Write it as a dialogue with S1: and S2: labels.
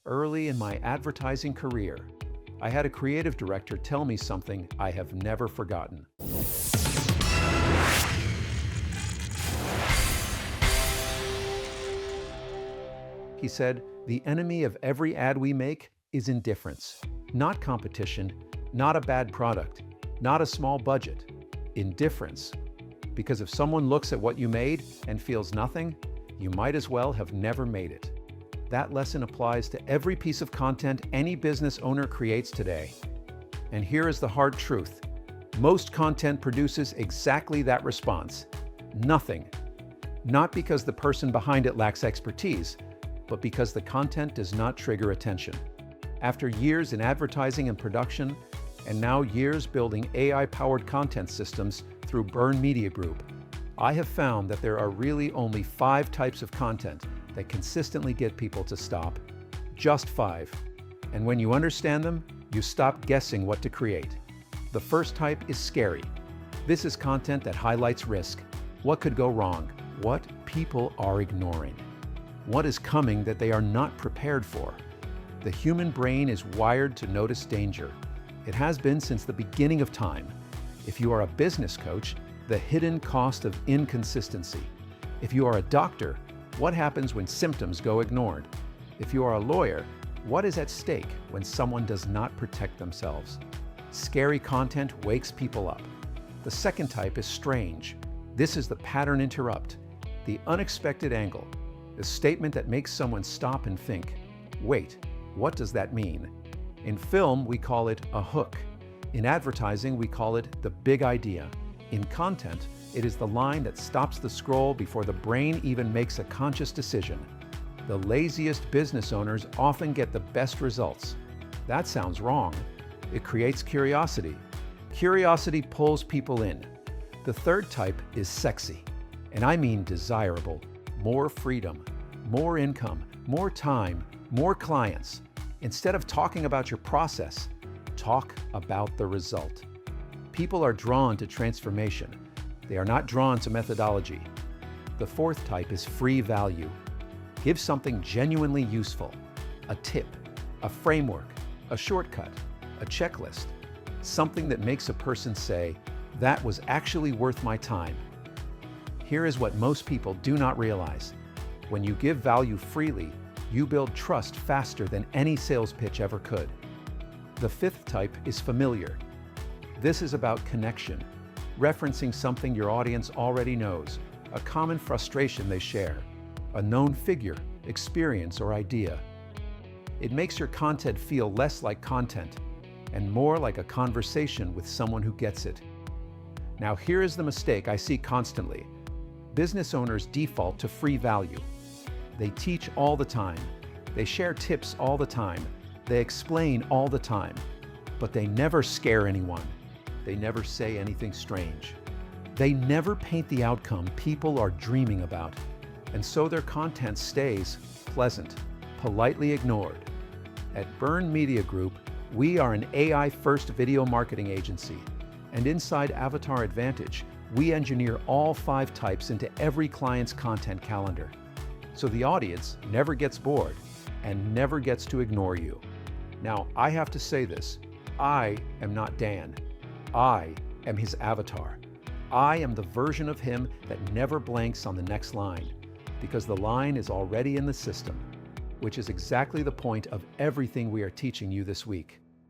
S1: Early in my advertising career, I had a creative director tell me something I have never forgotten. He said, "The enemy of every ad we make is indifference, not competition, not a bad product, not a small budget. Indifference. Because if someone looks at what you made and feels nothing, you might as well have never made it." That lesson applies to every piece of content any business owner creates today. And here is the hard truth. Most content produces exactly that response. Nothing. Not because the person behind it lacks expertise, but because the content does not trigger attention. After years in advertising and production, and now years building AI-powered content systems through Burn Media Group, I have found that there are really only 5 types of content that consistently get people to stop. Just 5. And when you understand them, you stop guessing what to create. The first type is scary. This is content that highlights risk. What could go wrong? What people are ignoring? What is coming that they are not prepared for? The human brain is wired to notice danger. It has been since the beginning of time. If you are a business coach, the hidden cost of inconsistency. If you are a doctor, what happens when symptoms go ignored? If you are a lawyer, what is at stake when someone does not protect themselves? Scary content wakes people up. The second type is strange. This is the pattern interrupt, the unexpected angle, the statement that makes someone stop and think, wait, what does that mean? In film, we call it a hook. In advertising, we call it the big idea. In content, it is the line that stops the scroll before the brain even makes a conscious decision. The laziest business owners often get the best results. That sounds wrong. It creates curiosity. Curiosity pulls people in. The third type is sexy, and I mean desirable. More freedom, more income, more time, more clients. Instead of talking about your process, talk about the result. People are drawn to transformation. They are not drawn to methodology. The fourth type is free value. Give something genuinely useful. A tip, a framework, a shortcut, a checklist. Something that makes a person say, that was actually worth my time. Here is what most people do not realize. When you give value freely, you build trust faster than any sales pitch ever could. The fifth type is familiar. This is about connection, referencing something your audience already knows, a common frustration they share, a known figure, experience, or idea. It makes your content feel less like content and more like a conversation with someone who gets it. Now here is the mistake I see constantly. Business owners default to free value. They teach all the time. They share tips all the time. They explain all the time. But they never scare anyone. They never say anything strange. They never paint the outcome people are dreaming about. And so their content stays pleasant, politely ignored. At Burn Media Group, we are an AI-first video marketing agency. And inside Avatar Advantage, we engineer all 5 types into every client's content calendar. So the audience never gets bored and never gets to ignore you. Now, I have to say this. I am not Dan. I am his avatar. I am the version of him that never blanks on the next line, because the line is already in the system, which is exactly the point of everything we are teaching you this week.